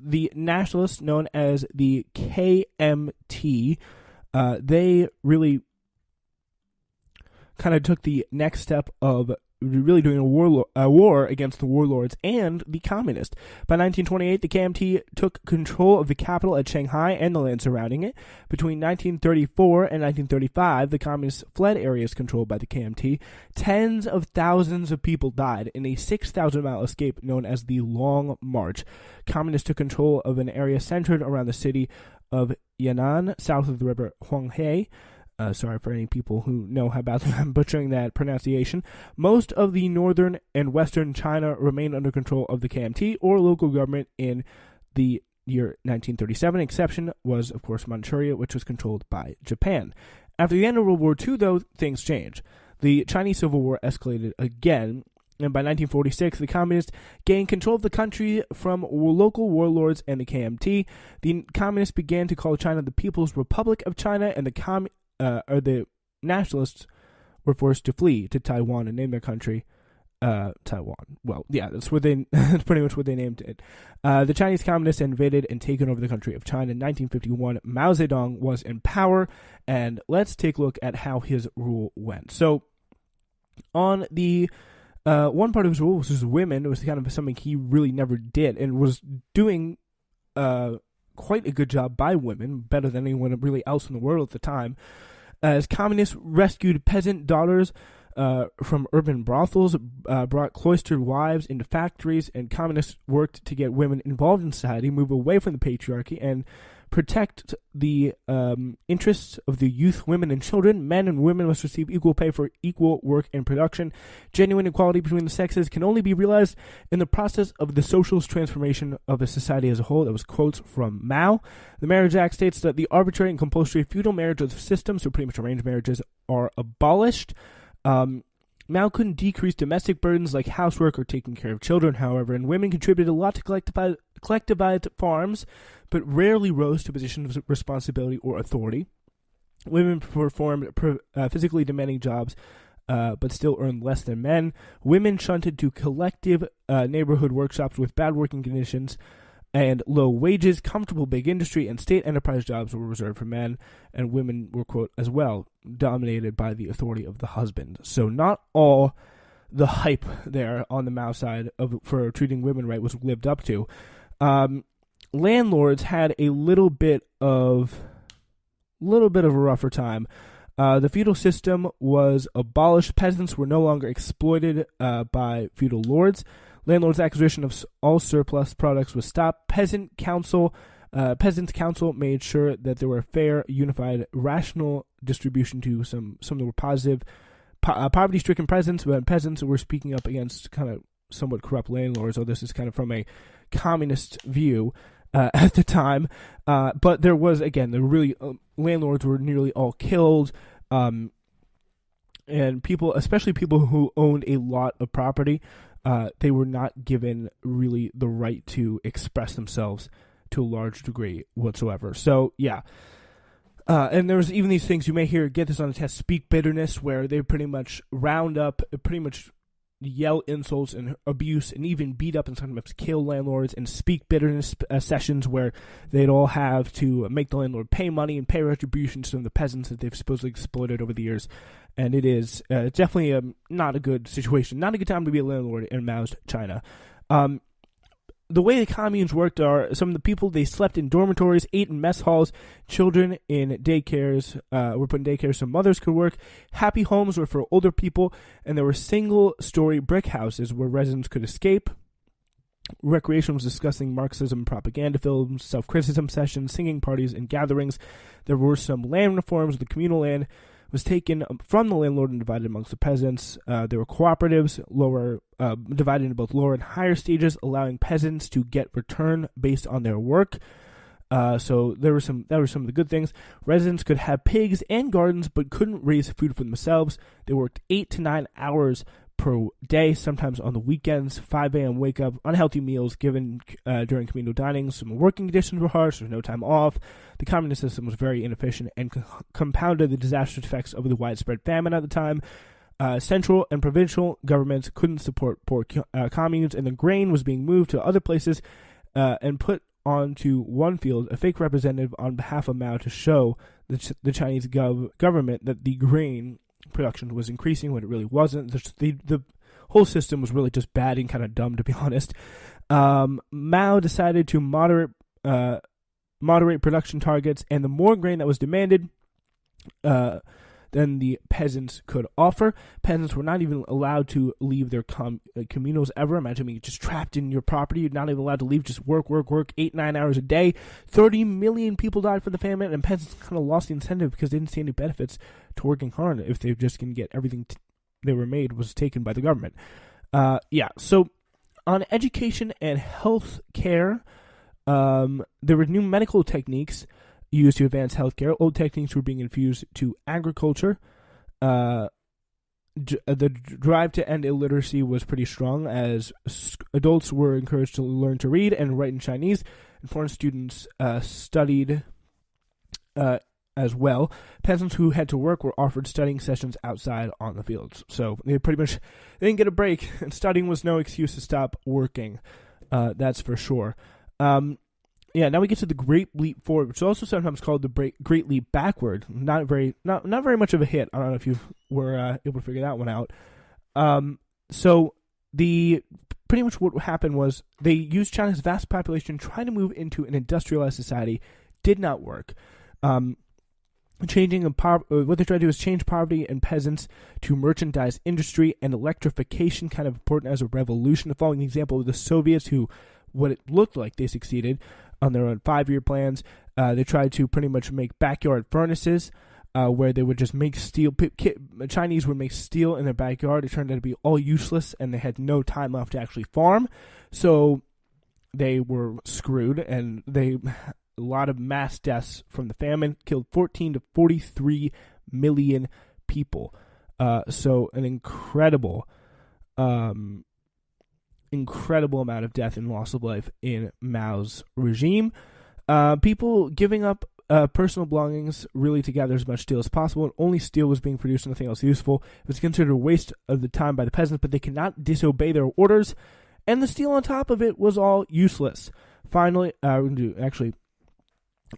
the nationalists, known as the KMT, they really kind of took the next step of really doing a war against the warlords and the communists. By 1928, the KMT took control of the capital at Shanghai and the land surrounding it. Between 1934 and 1935, the communists fled areas controlled by the KMT. Tens of thousands of people died in a 6,000-mile escape known as the Long March. Communists took control of an area centered around the city of Yan'an, south of the river Huanghe. Sorry for any people who know how badly I'm butchering that pronunciation. Most of the northern and western China remained under control of the KMT or local government in the year 1937. Exception was, of course, Manchuria, which was controlled by Japan. After the end of World War II, though, things changed. The Chinese Civil War escalated again, and by 1946, the communists gained control of the country from local warlords and the KMT. The communists began to call China the People's Republic of China, and the nationalists were forced to flee to Taiwan and name their country Taiwan. Well, yeah, that's pretty much what they named it. The Chinese communists invaded and taken over the country of China in 1951. Mao Zedong was in power, and let's take a look at how his rule went. So, on the one part of his rule, which was women, it was kind of something he really never did, and was doing quite a good job by women, better than anyone really else in the world at the time, as communists rescued peasant daughters from urban brothels, brought cloistered wives into factories, and communists worked to get women involved in society, move away from the patriarchy, and protect the interests of the youth, women, and children. Men and women must receive equal pay for equal work and production. Genuine equality between the sexes can only be realized in the process of the socialist transformation of the society as a whole. That was quotes from Mao. The Marriage Act states that the arbitrary and compulsory feudal marriage system, so pretty much arranged marriages, are abolished. Mao couldn't decrease domestic burdens like housework or taking care of children, however, and women contributed a lot to collectivized farms, but rarely rose to positions of responsibility or authority. Women performed physically demanding jobs, but still earned less than men. Women shunted to collective neighborhood workshops with bad working conditions and low wages. Comfortable big industry and state enterprise jobs were reserved for men, and women were, quote, as well, dominated by the authority of the husband. So not all the hype there on the Mao side for treating women right was lived up to. Landlords had a little bit of a rougher time. The feudal system was abolished. Peasants were no longer exploited by feudal lords. Landlords' acquisition of all surplus products was stopped. Peasants' council made sure that there were fair, unified, rational distribution to some that were positive. Poverty-stricken peasants, but peasants were speaking up against kind of somewhat corrupt landlords. So this is kind of from a communist view at the time. But there was, again, landlords were nearly all killed. And people, especially people who owned a lot of property, they were not given really the right to express themselves to a large degree whatsoever. So, yeah. And there's even these things you may get this on a test, speak bitterness, where they pretty much yell insults and abuse and even beat up and sometimes kill landlords, and speak bitterness sessions where they'd all have to make the landlord pay money and pay retribution to some of the peasants that they've supposedly exploited over the years. And it is definitely not a good situation, not a good time to be a landlord in Mao's China. The way the communes worked are some of the people, they slept in dormitories, ate in mess halls, children in daycares, were put in daycares so mothers could work. Happy homes were for older people, and there were single-story brick houses where residents could escape. Recreation was discussing Marxism, propaganda films, self-criticism sessions, singing parties, and gatherings. There were some land reforms. The communal land was taken from the landlord and divided amongst the peasants. There were cooperatives, divided into both lower and higher stages, allowing peasants to get return based on their work. So that were some of the good things. Residents could have pigs and gardens, but couldn't raise food for themselves. They worked 8 to 9 hours per day, sometimes on the weekends. 5 a.m. wake up, unhealthy meals given during communal dining. Some working conditions were harsh. There was no time off. The communist system was very inefficient and compounded the disastrous effects of the widespread famine at the time. Central and provincial governments couldn't support poor communes, and the grain was being moved to other places and put onto one field a fake representative on behalf of Mao to show the Chinese government that the grain production was increasing when it really wasn't. The whole system was really just bad and kind of dumb, to be honest. Mao decided to moderate production targets, and the more grain that was demanded, than the peasants could offer. Peasants were not even allowed to leave their communals ever. Imagine being just trapped in your property. You're not even allowed to leave, just work, 8-9 hours a day. 30 million people died from the famine, and peasants kind of lost the incentive because they didn't see any benefits to working hard if they were just going to get everything they were made was taken by the government. So on education and health care, there were new medical techniques used to advance healthcare. Old techniques were being infused to agriculture. The drive to end illiteracy was pretty strong, as adults were encouraged to learn to read and write in Chinese, and foreign students studied as well. Peasants who had to work were offered studying sessions outside on the fields. So they didn't get a break, and studying was no excuse to stop working. That's for sure. Now we get to the Great Leap Forward, which is also sometimes called the Great Leap Backward. Not very much of a hit. I don't know if you were able to figure that one out. Pretty much what happened was they used China's vast population trying to move into an industrialized society. Did not work. What they tried to do is change poverty and peasants to merchandise industry and electrification, kind of important as a revolution. The following example of the Soviets, who what it looked like they succeeded on their own 5-year plans. They tried to pretty much make backyard furnaces where they would just make steel. Chinese would make steel in their backyard. It turned out to be all useless, and they had no time left to actually farm. So they were screwed, and a lot of mass deaths from the famine killed 14 to 43 million people. So an incredible amount of death and loss of life in Mao's regime. People giving up personal belongings really to gather as much steel as possible, and only steel was being produced, nothing else useful. It was considered a waste of the time by the peasants, but they could not disobey their orders, and the steel on top of it was all useless. Finally, we're going to do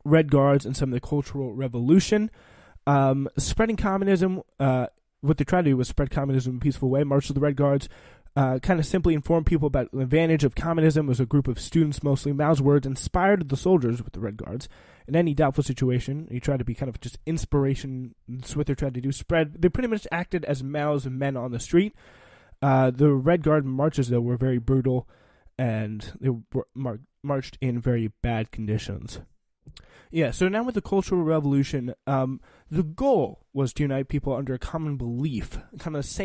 Red Guards and some of the Cultural Revolution. Spreading communism, what they tried to do was spread communism in a peaceful way. March of the Red Guards kind of simply informed people about the advantage of communism. It was a group of students mostly. Mao's words inspired the soldiers with the Red Guards. In any doubtful situation, he tried to be kind of just inspiration. That's what they tried to do. They pretty much acted as Mao's men on the street. The Red Guard marches, though, were very brutal, and they were marched in very bad conditions. Yeah, so now with the Cultural Revolution, the goal was to unite people under a common belief.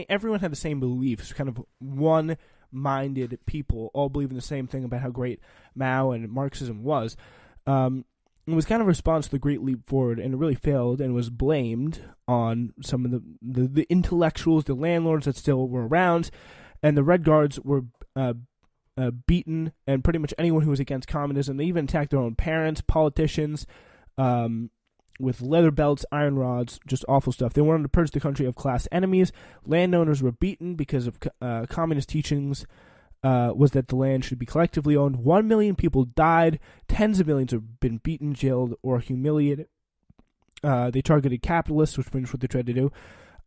Everyone had the same beliefs, kind of one-minded people, all believing the same thing about how great Mao and Marxism was. It was kind of a response to the Great Leap Forward, and it really failed and was blamed on some of the intellectuals, the landlords that still were around, and the Red Guards were beaten, and pretty much anyone who was against communism. They even attacked their own parents, politicians, with leather belts, iron rods, just awful stuff. They wanted to purge the country of class enemies. Landowners were beaten because of communist teachings was that the land should be collectively owned. 1 million people died. Tens of millions have been beaten, jailed, or humiliated. They targeted capitalists, which is what they tried to do.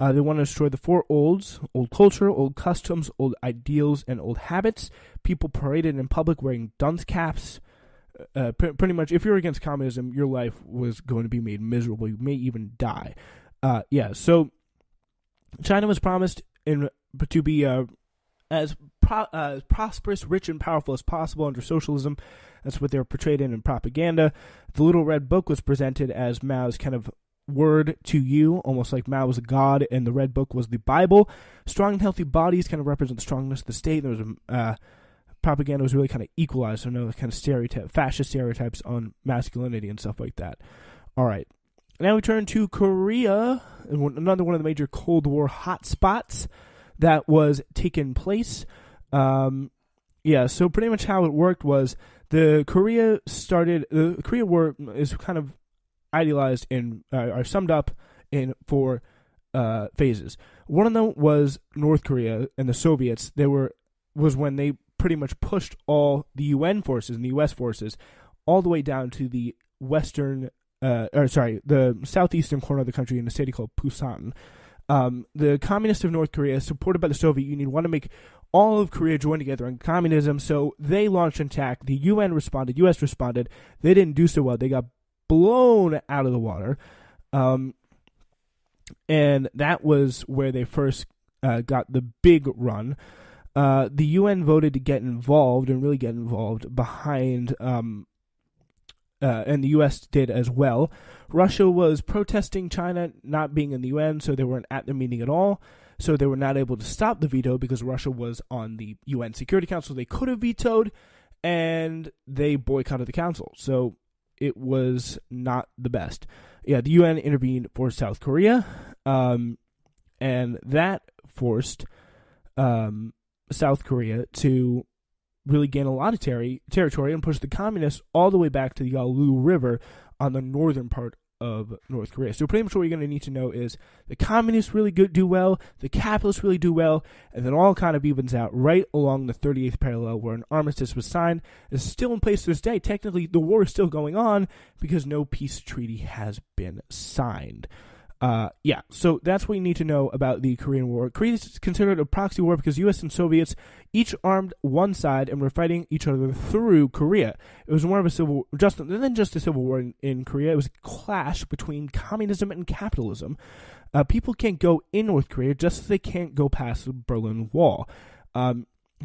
They want to destroy the four olds: old culture, old customs, old ideals, and old habits. People paraded in public wearing dunce caps. Pretty much, if you're against communism, your life was going to be made miserable. You may even die. So China was promised to be as prosperous, rich, and powerful as possible under socialism. That's what they were portrayed in propaganda. The Little Red Book was presented as Mao's kind of word to you, almost like Mao was a god, and the Red Book was the Bible. Strong and healthy bodies kind of represent the strongness of the state. There was propaganda was really kind of equalized, so no kind of fascist stereotypes on masculinity and stuff like that. All right, now we turn to Korea, another one of the major Cold War hotspots that was taking place. So pretty much how it worked was the Korea War is kind of idealized are summed up in four phases. One of them was North Korea and the Soviets. Was when they pretty much pushed all the UN forces and the US forces all the way down to the the southeastern corner of the country in a city called Busan. The communists of North Korea, supported by the Soviet Union, want to make all of Korea join together in communism, so they launched an attack. The UN responded, US responded. They didn't do so well. They got blown out of the water. And that was where they first got the big run. The UN voted to get involved and really get involved behind, and the US did as well. Russia was protesting China not being in the UN, so they weren't at the meeting at all. So they were not able to stop the veto because Russia was on the UN Security Council. They could have vetoed, and they boycotted the council. So it was not the best. Yeah, the UN intervened for South Korea, and that forced South Korea to really gain a lot of territory and push the communists all the way back to the Yalu River on the northern part of North Korea. So pretty much what you're going to need to know is the communists really do well, the capitalists really do well, and then all kind of evens out right along the 38th parallel where an armistice was signed. It's still in place to this day. Technically, the war is still going on because no peace treaty has been signed. So that's what you need to know about the Korean War. Korea is considered a proxy war because U.S. and Soviets each armed one side and were fighting each other through Korea. It was more of a civil, than just a civil war in Korea. It was a clash between communism and capitalism. People can't go in North Korea just as they can't go past the Berlin Wall.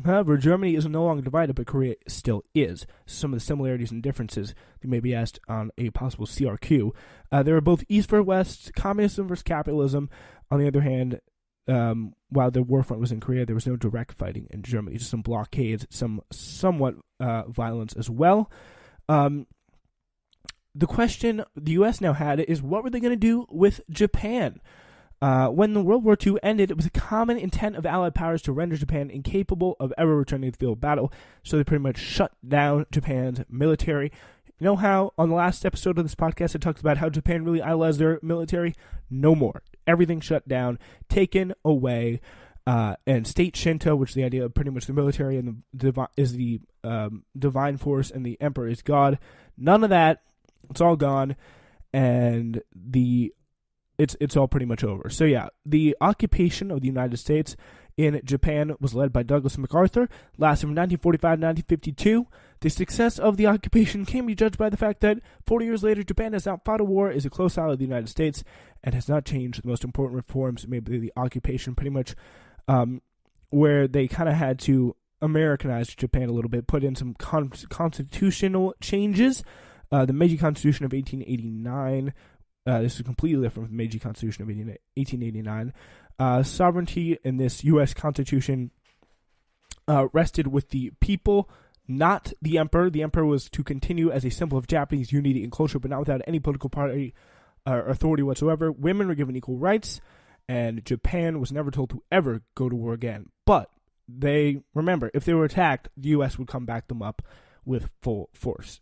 However, Germany is no longer divided, but Korea still is. Some of the similarities and differences that may be asked on a possible CRQ. There are both East versus West, communism versus capitalism. On the other hand, while the war front was in Korea, there was no direct fighting in Germany, just some blockades, some somewhat violence as well. The question the U.S. now had is, what were they going to do with Japan? When the World War II ended, it was a common intent of Allied powers to render Japan incapable of ever returning to the field of battle, so they pretty much shut down Japan's military. You know how, on the last episode of this podcast, I talked about how Japan really idolized their military? No more. Everything shut down, taken away, and state Shinto, which is the idea of pretty much the military and the divine force, and the emperor is God. None of that. It's all gone, and it's all pretty much over. So yeah, the occupation of the United States in Japan was led by Douglas MacArthur, lasted from 1945 to 1952. The success of the occupation can be judged by the fact that 40 years later, Japan has not fought a war, is a close ally of the United States, and has not changed the most important reforms made by the occupation, pretty much where they kind of had to Americanize Japan a little bit, put in some constitutional changes. The Meiji Constitution of 1889, this is completely different from the Meiji Constitution of 1889. Sovereignty in this U.S. Constitution rested with the people, not the emperor. The emperor was to continue as a symbol of Japanese unity and culture, but not without any political party or authority whatsoever. Women were given equal rights, and Japan was never told to ever go to war again. But remember, if they were attacked, the U.S. would come back them up with full force.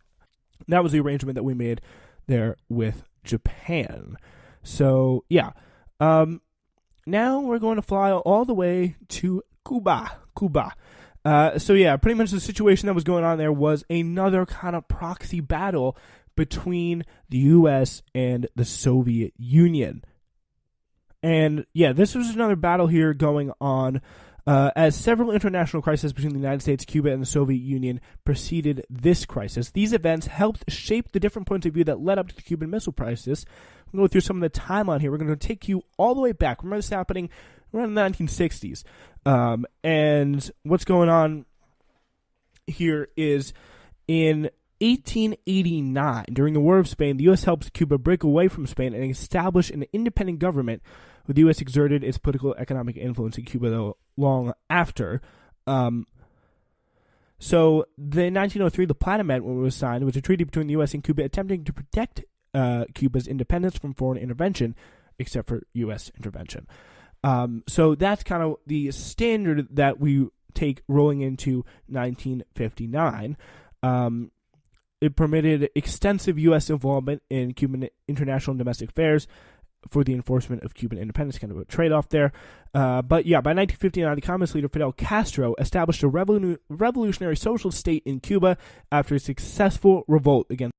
That was the arrangement that we made there with Japan. So, yeah. Now we're going to fly all the way to Cuba. So, yeah, pretty much the situation that was going on there was another kind of proxy battle between the U.S. and the Soviet Union. And, yeah, this was another battle here going on as several international crises between the United States, Cuba, and the Soviet Union preceded this crisis. These events helped shape the different points of view that led up to the Cuban Missile Crisis. We're going to go through some of the timeline here. We're going to take you all the way back. Remember this happening around the 1960s. And what's going on here is in 1889, during the War of Spain, the U.S. helped Cuba break away from Spain and establish an independent government, where the U.S. exerted its political economic influence in Cuba, though, long after. So, in 1903, the Platt Amendment was signed, which was a treaty between the U.S. and Cuba attempting to protect Cuba's independence from foreign intervention, except for U.S. intervention. So that's kind of the standard that we take rolling into 1959. It permitted extensive U.S. involvement in Cuban international and domestic affairs for the enforcement of Cuban independence, kind of a trade-off there. But yeah, by 1959, the communist leader Fidel Castro established a revolutionary social state in Cuba after a successful revolt against